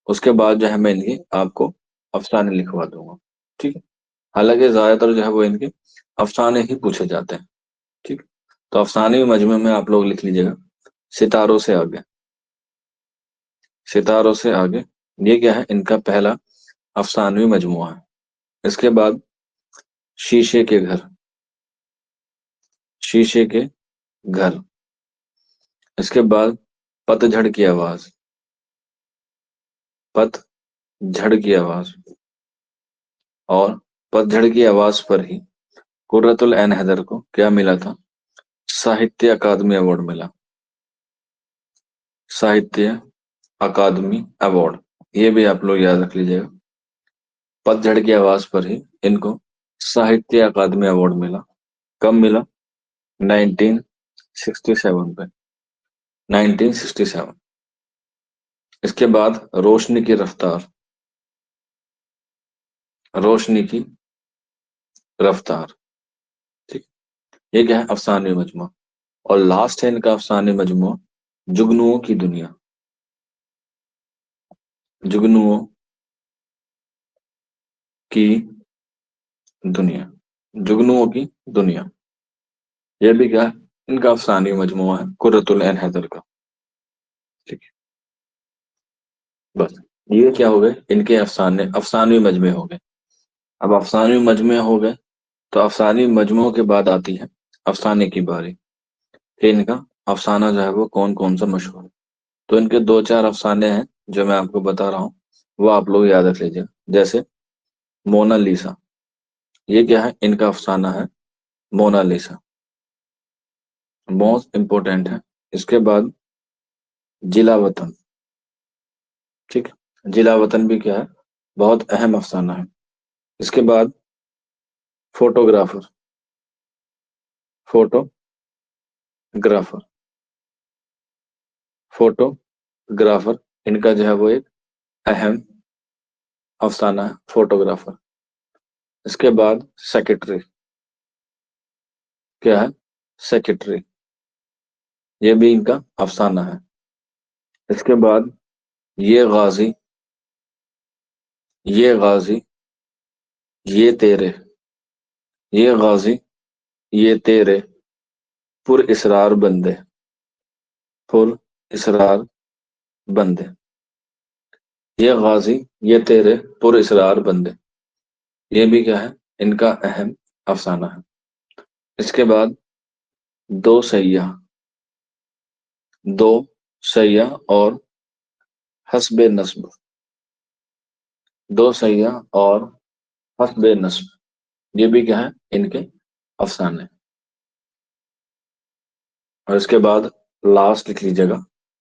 उसके बाद जो है मैं इनकी आपको अफसाने लिखवा दूंगा, ठीक है। हालांकि ज्यादातर जो है वो इनके अफसाने ही पूछे जाते हैं, ठीक। तो अफसानवी मजमूए में आप लोग लिख लीजिएगा सितारों से आगे। सितारों से आगे ये क्या है, इनका पहला अफसानवी मजमुआ है। इसके बाद शीशे के घर, शीशे के घर। इसके बाद पतझड़ की आवाज, पतझड़ की आवाज। और पतझड़ की आवाज पर ही कुर्रतुल ऐन हैदर को क्या मिला था, साहित्य अकादमी अवार्ड मिला, साहित्य अकादमी अवार्ड। ये भी आप लोग याद रख लीजिएगा, पतझड़ की आवाज पर ही इनको साहित्य अकादमी अवार्ड मिला। कब मिला, 1967 पे, 1967। इसके बाद रोशनी की रफ्तार, रोशनी की रफ्तार, ठीक। ये क्या है, अफसाने मजमू। और लास्ट है इनका अफसाने मजमू जुगनुओं की दुनिया, जुगनुओं की दुनिया, जुगनुओं की दुनिया। ये भी क्या है, इनका अफसाने मजमू है कुर्रतुल ऐन हैदर का, ठीक है। बस ये क्या हो गए, इनके अफसाने, अफसानवी मजमे हो गए। अब अफसानवी मजमे हो गए तो अफसानवी मजमुओं के बाद आती है अफसाने की बारी, कि इनका अफसाना जो है वो कौन कौन सा मशहूर है। तो इनके दो चार अफसाने हैं जो मैं आपको बता रहा हूँ, वो आप लोग याद रख लीजिए। जैसे मोनालिसा, ये क्या है, इनका अफसाना है मोनालिसा, मोस्ट इंपोर्टेंट है। इसके बाद जिला वतन, ठीक है, जिला वतन भी क्या है, बहुत अहम अफसाना है। इसके बाद फोटोग्राफर, फोटोग्राफर, फोटोग्राफर, इनका जो है वो एक अहम अफसाना है फोटोग्राफर। इसके बाद सेक्रेटरी, क्या है, सेक्रेटरी, ये भी इनका अफसाना है। इसके बाद ये गाजी, ये गाजी, ये तेरे, ये गाजी, ये तेरे पुर इसरार बंदे, पुर इसरार बंदे। ये गाजी, ये तेरे पुर इसरार बंदे, ये भी क्या है, इनका अहम अफसाना है। इसके बाद दो सैयाह, दो सैयाह और हस्बे नस्ब, दो सैयाह और हस्बे नस्ब, ये भी क्या है, इनके अफसाने। और इसके बाद लास्ट लिख लीजिएगा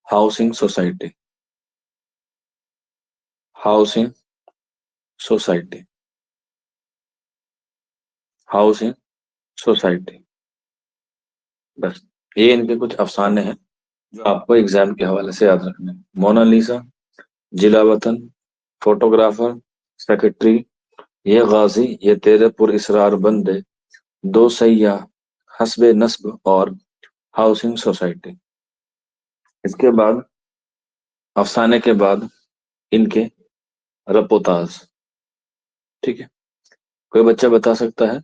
housing society, housing society. Housing society. बस ये इनके कुछ अफसाने हैं जो आपको एग्जाम के हवाले से याद रखने हैं। मोनालिसा, जिला वतन, फोटोग्राफर, सेक्रेटरी, ये गाजी, ये तेरे पुरस्रार बंदे, दो सैयाह, हस्बे नस्ब और हाउसिंग सोसाइटी। इसके बाद अफसाने के बाद इनके रपोताज। ठीक है, कोई बच्चा बता सकता है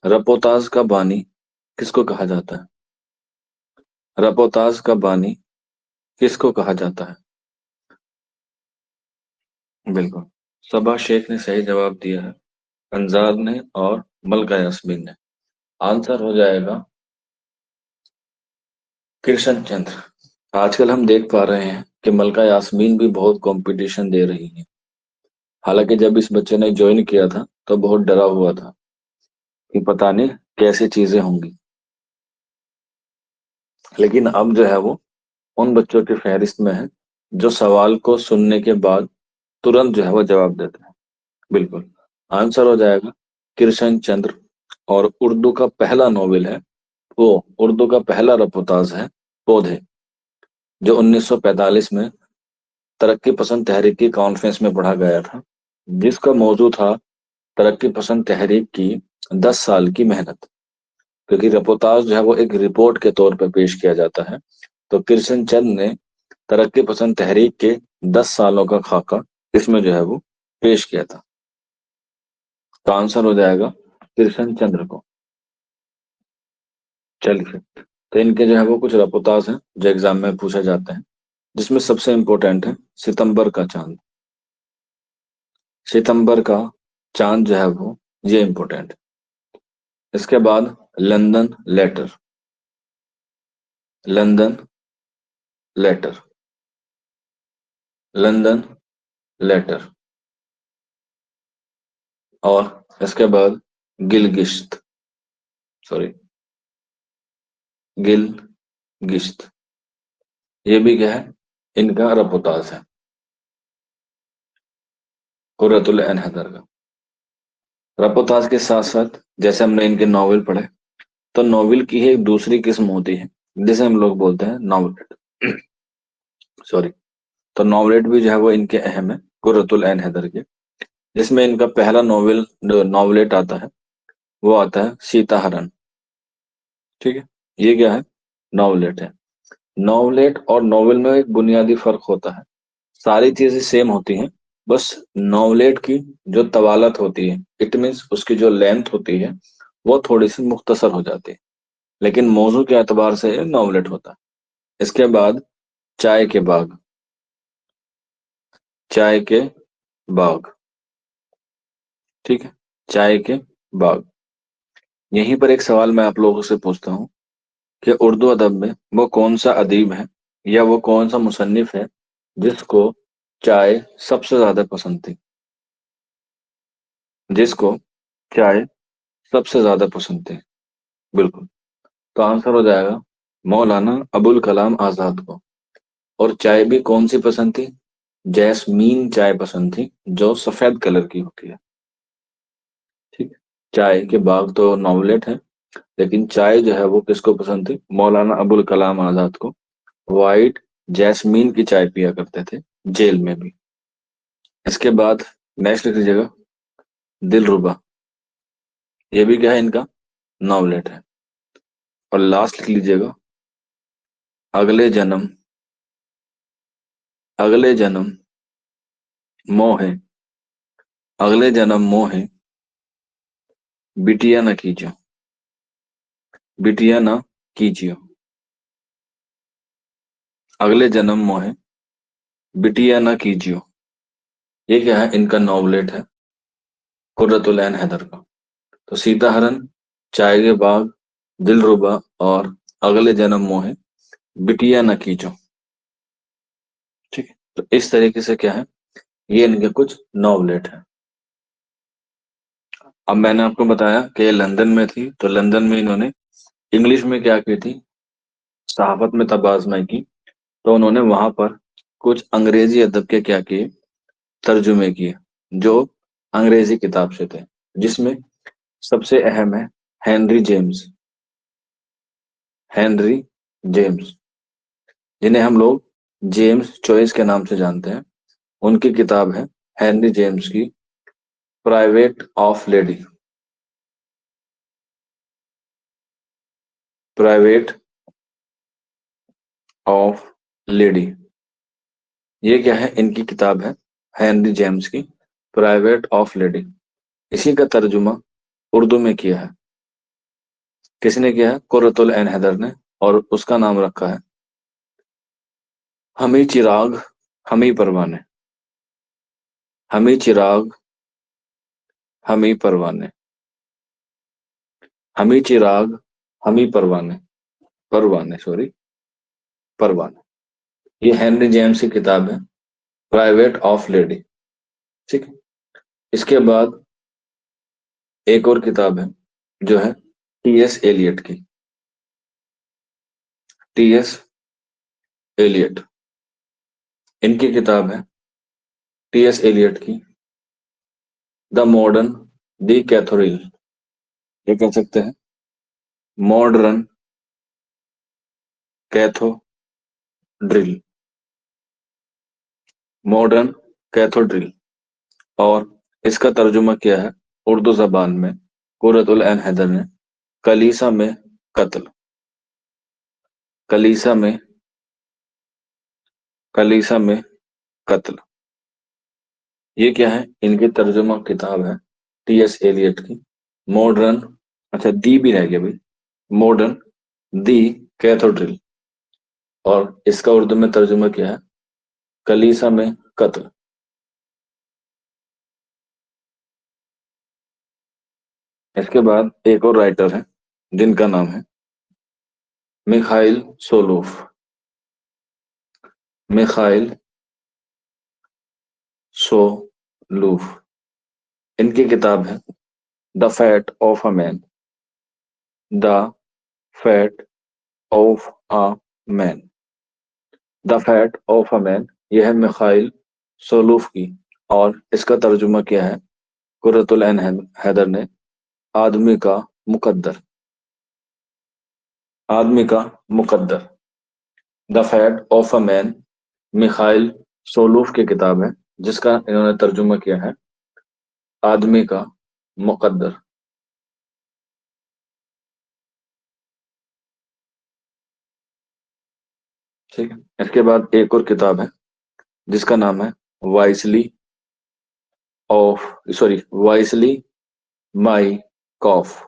रपोताज का बानी किसको कहा जाता है? रपोताज का बानी किसको कहा जाता है? बिल्कुल, सबा शेख ने सही जवाब दिया है, अंजार ने और मलका यास्मीन ने। आंसर हो जाएगा कृष्ण चंद्र। आजकल हम देख पा रहे हैं कि मलका यास्मीन भी बहुत कंपटीशन दे रही है। हालांकि जब इस बच्चे ने ज्वाइन किया था तो बहुत डरा हुआ था कि पता नहीं कैसी चीजें होंगी, लेकिन अब जो है वो उन बच्चों की फहरिस्त में है जो सवाल को सुनने के बाद तुरंत जो है वो जवाब देते हैं। बिल्कुल, आंसर हो जाएगा कृष्ण चंद्र। और उर्दू का पहला नॉवेल है वो, उर्दू का पहला रपोताज है पौधे, जो 1945 में तरक्की पसंद तहरीक की कॉन्फ्रेंस में पढ़ा गया था, जिसका मौजू था तरक्की पसंद तहरीक की 10 साल की मेहनत। क्योंकि रपोताज जो है वो एक रिपोर्ट के तौर पर पेश किया जाता है, तो कृष्ण चंद ने तरक्की पसंद तहरीक के 10 सालों का खाका इसमें जो है वो पेश किया था। तो आंसर हो जाएगा कृष्ण चंद्र को। चलिए, तो इनके जो है वो कुछ रपोताज हैं जो एग्जाम में पूछे जाते हैं, जिसमें सबसे इंपॉर्टेंट है सितंबर का चांद। सितंबर का चांद जो है वो ये इंपॉर्टेंट। इसके बाद London letter, London letter, London letter. और इसके बाद गिलगिश्त, सॉरी, गिलगिश्त, ये भी क्या है, इनका रपोताज है, कुर्रतुल ऐन हैदर का। रपोताज के साथ साथ जैसे हमने इनके नॉवेल पढ़े, तो नॉवेल की ही एक दूसरी किस्म होती है जिसे हम लोग बोलते हैं नॉवलेट। सॉरी, तो नॉवलेट भी जो है वो इनके अहम है कुर्रतुल ऐन हैदर के, जिसमें इनका पहला नॉवेल नॉवलेट आता है वो आता है सीताहरण। ठीक है, ये क्या है, नॉवलेट है। नॉवलेट और नॉवेल में एक बुनियादी फर्क होता है, सारी चीजें सेम होती हैं, बस नॉवलेट की जो तवालत होती है, इट मीन्स उसकी जो लेंथ होती है वो थोड़ी सी मुख्तसर हो जाती है, लेकिन मौजू के एतबार से नॉवलेट होता है। इसके बाद चाय के बाग, चाय के बाग। ठीक है, चाय के बाग। यहीं पर एक सवाल मैं आप लोगों से पूछता हूँ कि उर्दू अदब में वो कौन सा अदीब है या वो कौन सा मुसन्निफ है जिसको चाय सबसे ज्यादा पसंद थी, जिसको चाय सबसे ज्यादा पसंद थी? बिल्कुल, तो आंसर हो जाएगा मौलाना अबुल कलाम आजाद को। और चाय भी कौन सी पसंद थी? जैस्मीन चाय पसंद थी, जो सफेद कलर की होती है। ठीक है, चाय के बाग तो नॉवलेट है, लेकिन चाय जो है वो किसको पसंद थी? मौलाना अबुल कलाम आजाद को। वाइट जैस्मीन की चाय पिया करते थे, जेल में भी। इसके बाद नेक्स्ट लिख लीजिएगा दिलरुबा, ये भी क्या है, इनका नॉवलेट है। और लास्ट लिख लीजिएगा अगले जन्म, अगले जन्म मोह है, अगले जन्म मोह है, बिटिया न कीजियो, बिटिया न कीजियो। अगले जन्म मोह है, बिटिया न कीजियो, ये क्या है, इनका नॉवलेट है कुर्रतुल ऐन हैदर का। तो सीताहरण, चाय के बाग, दिलरुबा और अगले जन्म मोह है, बिटिया न कीजो। ठीक है, तो इस तरीके से क्या है, ये इनके कुछ नॉवलेट है। अब मैंने आपको बताया कि ये लंदन में थी, तो लंदन में इन्होंने इंग्लिश में क्या की थी, सहाफत में तब आजमाई की, तो उन्होंने वहां पर कुछ अंग्रेजी अदब के क्या किए, तर्जुमे किए, जो अंग्रेजी किताब से थे, जिसमें سب سے اہم ہے ہینری جیمز، ہینری جیمز، جنہیں ہم لوگ جیمز چوئس کے نام سے جانتے ہیں۔ ان کی کتاب ہے ہینری جیمز کی private of lady, private of lady, یہ کیا ہے؟ ان کی کتاب ہے ہینری جیمز کی پرائیویٹ آف لیڈی۔ اسی کا ترجمہ اردو میں کیا ہے، کس نے کیا ہے؟ قرۃ العین حیدر نے، اور اس کا نام رکھا ہے ہمیں چراغ ہمیں پروانے، ہمیں چراغ ہمیں پروانے، ہمیں چراغ ہمیں پروانے، پروانے سوری پروانے۔ یہ ہینری جیمز کی کتاب ہے پرائیویٹ آف لیڈی، ٹھیک ہے۔ اس کے بعد ایک اور کتاب ہے جو ہے ٹی ایس ایلیٹ کی، ٹی ایس ایلیٹ، ان کی کتاب ہے ٹی ایس ایلیٹ کی دا ماڈرن دی کیتھورل، یہ کہہ سکتے ہیں ماڈرن کیتھوڈرل، ماڈرن کیتھوڈرل، اور اس کا ترجمہ کیا ہے اردو زبان میں قرۃ العین حیدر نے کلیسا میں قتل، کلیسا میں، کلیسا میں قتل، یہ کیا ہے؟ ان کی ترجمہ کتاب ہے ٹی ایس ایلیٹ کی ماڈرن، اچھا دی بھی رہ گیا بھائی، ماڈرن دی کیتھوڈرل، اور اس کا اردو میں ترجمہ کیا ہے کلیسا میں قتل۔ اس کے بعد ایک اور رائٹر ہے جن کا نام ہے میخائیل سولوف، میخائیل سولوف، ان کی کتاب ہے the fate of a man, the fate of a man, the fate of a man, یہ ہے میخائیل سولوف کی، اور اس کا ترجمہ کیا ہے قرۃ العین حیدر نے آدمی کا مقدر، آدمی کا مقدر، دا فیٹ آف اے مین، میخائیل سولوف کی کتاب ہے جس کا انہوں نے ترجمہ کیا ہے آدمی کا مقدر۔ ٹھیک ہے، اس کے بعد ایک اور کتاب ہے جس کا نام ہے وائسلی آف، سوری وائسلی مائی کاف،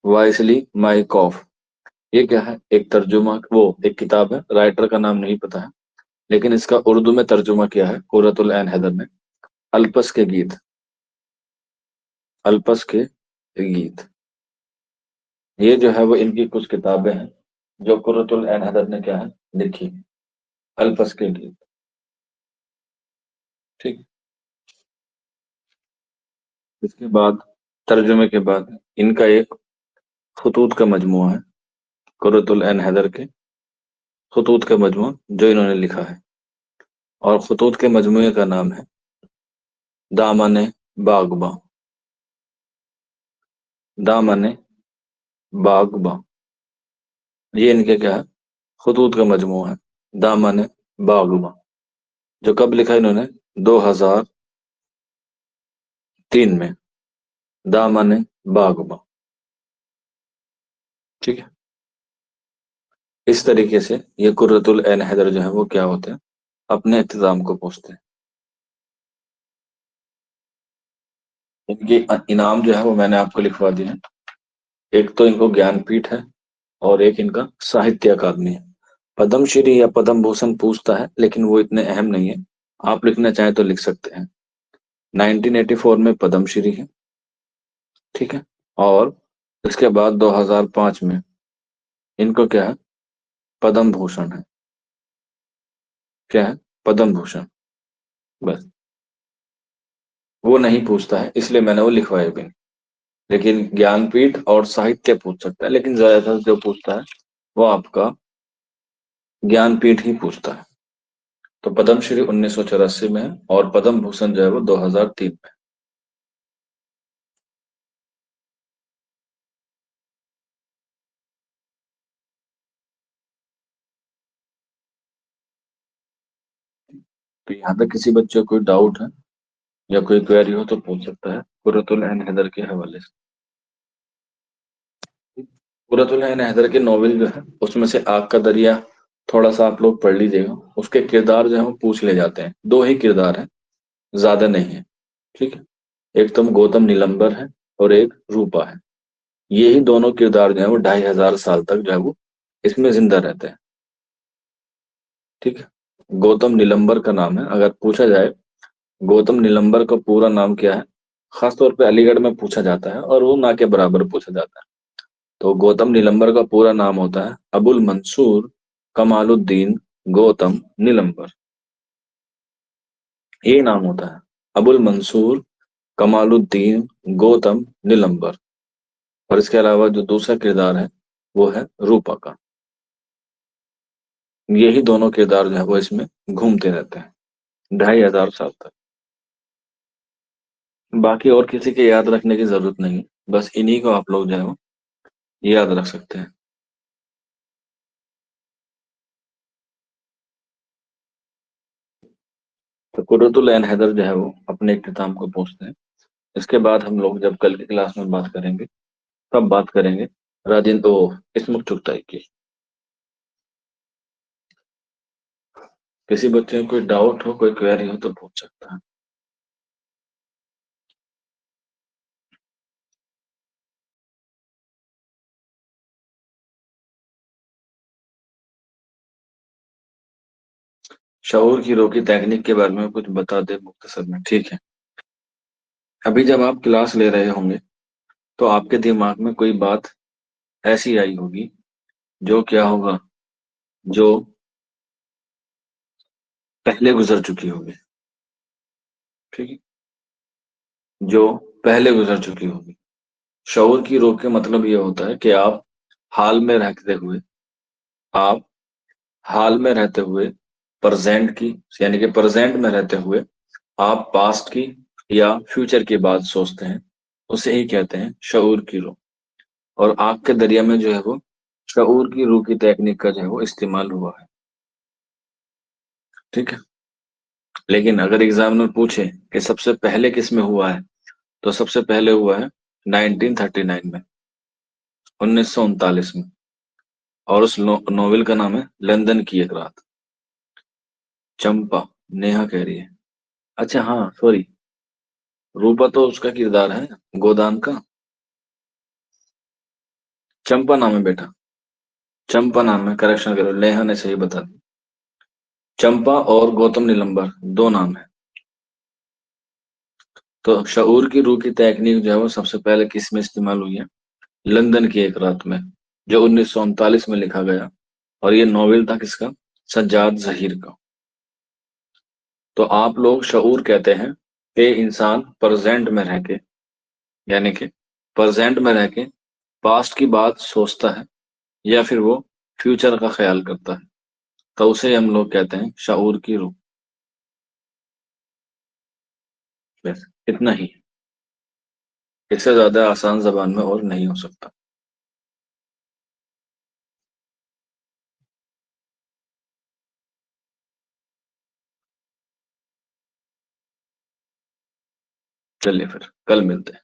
وائسلی مائی کاف، یہ کیا ہے؟ ایک ترجمہ، وہ ایک کتاب ہے، رائٹر کا نام نہیں پتا ہے، لیکن اس کا اردو میں ترجمہ کیا ہے قرۃ العین حیدر نے الپس کے گیت، الپس کے گیت، یہ جو ہے وہ ان کی کچھ کتابیں ہیں جو قرۃ العین حیدر نے کیا ہے لکھی، الپس کے گیت، ٹھیک۔ اس کے بعد ترجمے کے بعد ان کا ایک خطوط کا مجموعہ ہے، قرۃ العین حیدر کے خطوط کا مجموعہ جو انہوں نے لکھا ہے، اور خطوط کے مجموعے کا نام ہے دامن باغباں، دامن باغباں، یہ ان کے کیا ہے؟ خطوط کا مجموعہ ہے دامن باغباں، جو کب لکھا انہوں نے؟ 2003 میں، دامن باغباں، ٹھیک ہے۔ اس طریقے سے یہ قرۃ العین حیدر جو ہے وہ کیا ہوتے ہیں؟ اپنے اختتام کو پہنچتے ہیں۔ ان کے انعام جو ہے وہ میں نے آپ کو لکھوا دیے ہیں، ایک تو ان کو گیان پیٹھ ہے، اور ایک ان کا ساہتیہ اکادمی ہے۔ پدم شری یا پدم بھوشن پوچھتا ہے لیکن وہ اتنے اہم نہیں ہے، آپ لکھنا چاہیں تو لکھ سکتے ہیں۔ 1984 میں پدم شری ہے، ٹھیک ہے، اور اس کے بعد 2005 میں ان کو کیا ہے؟ پدم بھوشن ہے، کیا ہے؟ پدم بھوشن، بس وہ نہیں پوچھتا ہے اس لیے میں نے وہ لکھوائے بھی نہیں، لیکن گیان پیٹھ اور ساہتیہ پوچھ سکتا ہے، لیکن زیادہ تر جو پوچھتا ہے وہ آپ کا گیان پیٹھ ہی پوچھتا ہے۔ تو پدم شری 1984 میں ہے، اور پدم بھوشن جو ہے وہ 2003 میں ہے۔ तो यहाँ तक किसी बच्चे को कोई डाउट है या कोई क्वेरी हो तो पूछ सकता है कुर्रतुल ऐन हैदर के हवाले से। कुर्रतुल ऐन हैदर के नॉवेल जो है उसमें से आग का दरिया थोड़ा सा आप लोग पढ़ लीजिएगा। उसके किरदार जो है वो पूछ ले जाते हैं, दो ही किरदार हैं, ज्यादा नहीं है। ठीक है, एक तो गौतम नीलंबर है और एक रूपा है। ये ही दोनों किरदार जो है वो 2500 साल तक जो है वो इसमें जिंदा रहते हैं। ठीक है, गौतम नीलंबर का नाम है, अगर पूछा जाए गौतम नीलंबर का पूरा नाम क्या है, खासतौर पे अलीगढ़ में पूछा जाता है और वो ना के बराबर पूछा जाता है। तो गौतम नीलंबर का पूरा नाम होता है अबुल मंसूर कमालुद्दीन गौतम नीलंबर। ये नाम होता है अबुल मंसूर कमालुद्दीन गौतम नीलंबर। और इसके अलावा जो दूसरा किरदार है वो है रूपा का। यही दोनों किरदार जो है वो इसमें घूमते रहते हैं 2500 साल तक। बाकी और किसी के याद रखने की जरूरत नहीं, बस इन्हीं को आप लोग जो है वो याद रख सकते हैं। तो कुर्रतुल ऐन हैदर जो है वो अपने इख्तिताम को पहुंचते हैं। इसके बाद हम लोग जब कल की क्लास में बात करेंगे तब बात करेंगे राजेंद्र इस्मुक चुगताई की। किसी बच्चे में कोई डाउट हो, कोई क्वेरी हो तो पूछ सकता है। शऊर की रोकी तकनीक के बारे में कुछ बता दे मुख्तसर में, ठीक है। अभी जब आप क्लास ले रहे होंगे तो आपके दिमाग में कोई बात ऐसी आई होगी जो क्या होगा, जो पहले गुजर चुकी होगी। ठीक है, जो पहले गुजर चुकी होगी। शऊर की रोक के मतलब ये होता है कि हाल में रहते हुए आप हाल में रहते हुए प्रेजेंट की, यानी कि प्रेजेंट में रहते हुए आप पास्ट की या फ्यूचर की बात सोचते हैं, उसे ही कहते हैं शऊर की रूह। और आग के दरिया में जो है वो शऊर की रूह की टेक्निक का जो है वो इस्तेमाल हुआ है। ठीक है, लेकिन अगर एग्जामिनर पूछे कि सबसे पहले किस में हुआ है, तो सबसे पहले हुआ है 1939 में, 1939 में। और उस नोवेल का नाम है लंदन की एक रात। चंपा, नेहा कह रही है। अच्छा हाँ सॉरी, रूपा तो उसका किरदार है गोदान का। चंपा नाम है बेटा, चंपा नाम है, करेक्शन करो, नेहा ने सही बता दी। चंपा और गौतम नीलंबर दो नाम है। तो शऊर की रूह की तकनीक जो है वो सबसे पहले किस में इस्तेमाल हुई है, लंदन की एक रात में, जो 1939 में लिखा गया। और ये नॉवेल था किसका, सज्जाद जहीर का। तो आप लोग शऊर कहते हैं कि इंसान प्रेजेंट में रह के, यानी कि प्रेजेंट में रह के पास्ट की बात सोचता है या फिर वो फ्यूचर का ख्याल करता है, तो उसे हम लोग कहते हैं शऊर की रूह। बस इतना ही, इससे ज्यादा आसान जबान में और नहीं हो सकता। चलिए फिर कल मिलते हैं।